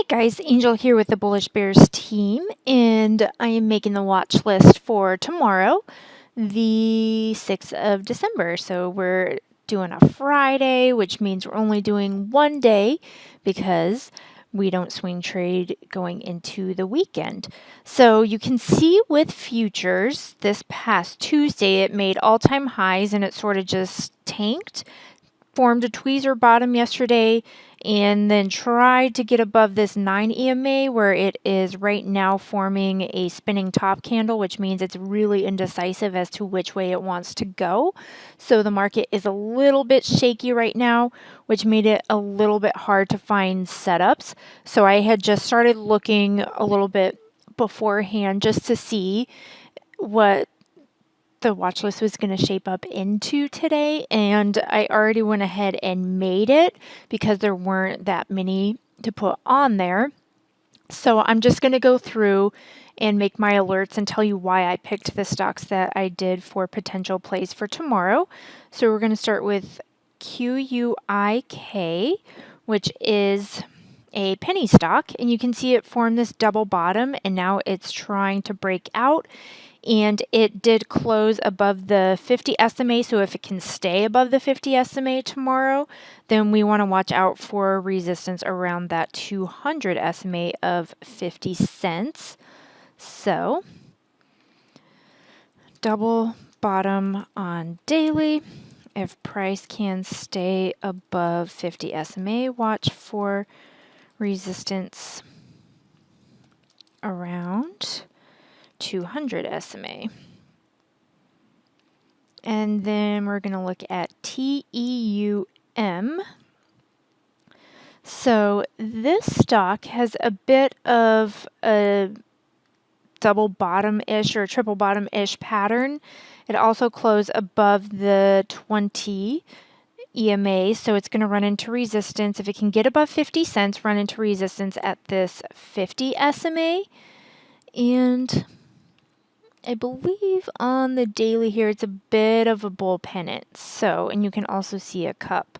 Guys, Angel here with the Bullish Bears team, and I am making the watch list for tomorrow, the 6th of December. So we're doing a Friday, which means we're only doing one day because we don't swing trade going into the weekend. So you can see with futures, this past Tuesday, it made all-time highs and it sort of just tanked. Formed a tweezer bottom yesterday and then tried to get above this 9 EMA where it is right now forming a spinning top candle, which means it's really indecisive as to which way it wants to go. So the market is a little bit shaky right now, which made it a little bit hard to find setups. So I had just started looking a little bit beforehand just to see what the watch list was going to shape up into today, and I already went ahead and made it because there weren't that many to put on there. So I'm just going to go through and make my alerts and tell you why I picked the stocks that I did for potential plays for tomorrow. So we're going to start with QUIK, which is a penny stock, and you can see it form this double bottom, and now it's trying to break out. And it did close above the 50 SMA, so if it can stay above the 50 SMA tomorrow, then we want to watch out for resistance around that 200 SMA of 50 cents. So, double bottom on daily. If price can stay above 50 SMA, watch for resistance around 200 SMA. And then we're going to look at TEUM. So this stock has a bit of a double bottom-ish or a triple bottom-ish pattern. It also closed above the 20 EMA, so it's going to run into resistance. If it can get above 50 cents, run into resistance at this 50 SMA. And I believe on the daily here, it's a bit of a bull pennant. So, and you can also see a cup.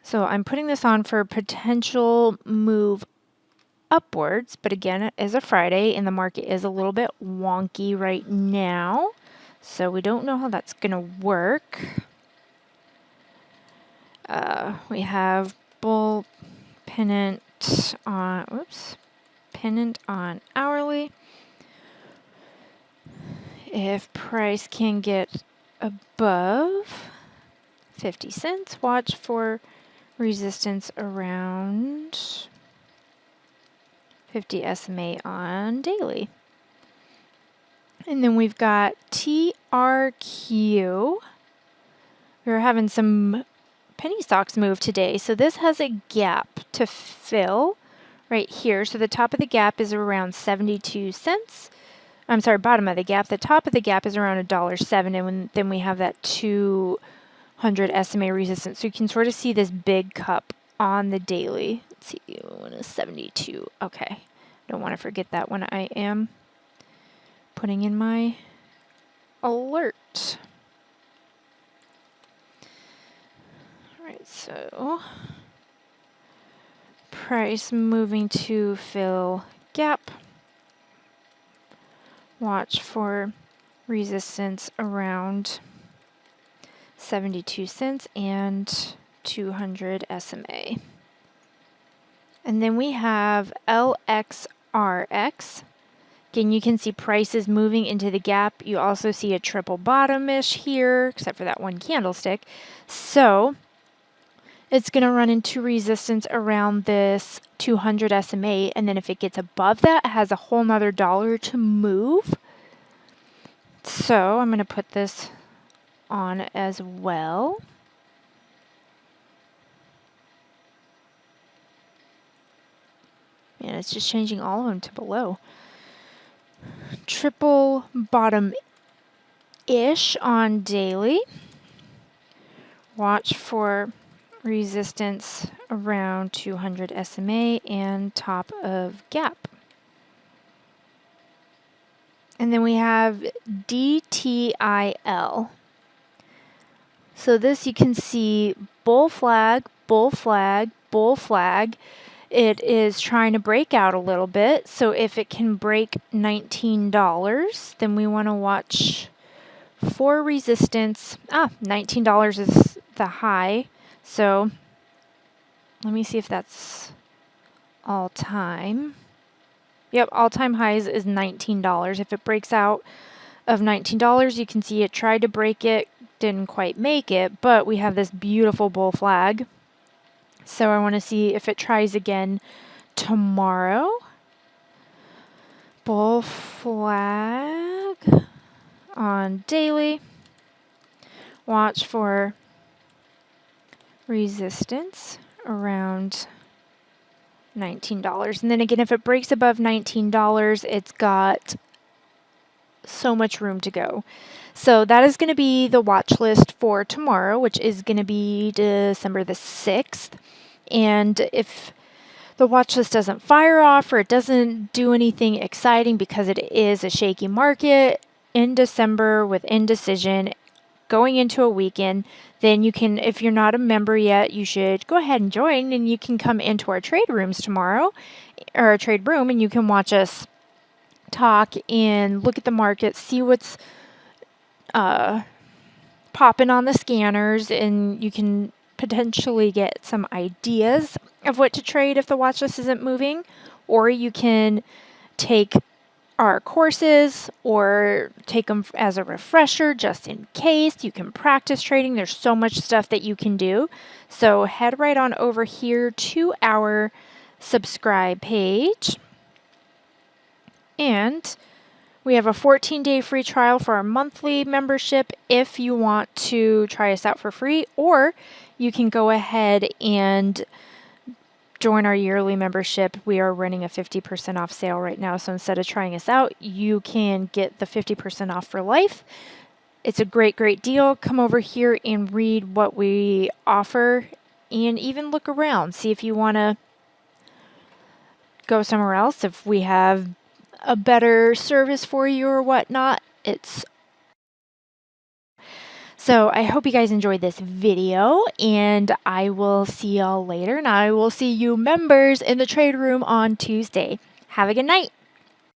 So I'm putting this on for potential move upwards, but again, it is a Friday and the market is a little bit wonky right now. So we don't know how that's going to work. We have bull pennant on, pennant on hourly. If price can get above 50 cents, watch for resistance around 50 SMA on daily. And then we've got TRQ. We're having some penny stocks move today. So this has a gap to fill right here. So the top of the gap is around 72 cents. I'm sorry, bottom of the gap. The top of the gap is around $1.07, and then we have that 200 SMA resistance. So you can sort of see this big cup on the daily. Let's see, 172. Okay, don't want to forget that when I am putting in my alert. All right, so price moving to fill gap. Watch for resistance around 72 cents and 200 SMA. And then we have LXRX. Again, you can see prices moving into the gap. You also see a triple bottom-ish here, except for that one candlestick. So it's going to run into resistance around this 200 SMA, and then if it gets above that, it has a whole nother dollar to move. So I'm going to put this on as well. And it's just changing all of them to below. Triple bottom-ish on daily. Watch for resistance around 200 SMA and top of gap. And then we have DTIL. So this you can see bull flag, bull flag, bull flag, It is trying to break out a little bit. So if it can break $19, then we want to watch for resistance. $19 is the high. So let me see if that's all time. Yep, all-time highs is $19. If it breaks out of $19, you can see it tried to break it, didn't quite make it, but we have this beautiful bull flag. So I want to see if it tries again tomorrow. Bull flag on daily. Watch for resistance around $19. And then again, if it breaks above $19, it's got so much room to go. So that is going to be the watch list for tomorrow, which is going to be December the 6th. And if the watch list doesn't fire off or it doesn't do anything exciting because it is a shaky market in December with indecision going into a weekend, then you can, if you're not a member yet, you should go ahead and join, and you can come into our trade rooms tomorrow, or our trade room, and you can watch us talk and look at the market, see what's popping on the scanners, and you can potentially get some ideas of what to trade if the watch list isn't moving, or you can take our courses or take them as a refresher just in case. You can practice trading. There's so much stuff that you can do. So head right on over here to our subscribe page. And we have a 14-day free trial for our monthly membership if you want to try us out for free, or you can go ahead and join our yearly membership. We are running a 50% off sale right now. So instead of trying us out, you can get the 50% off for life. It's a great, great deal. Come over here and read what we offer and even look around. See if you want to go somewhere else. If we have a better service for you or whatnot. So I hope you guys enjoyed this video, and I will see y'all later, and I will see you members in the trade room on Tuesday. Have a good night.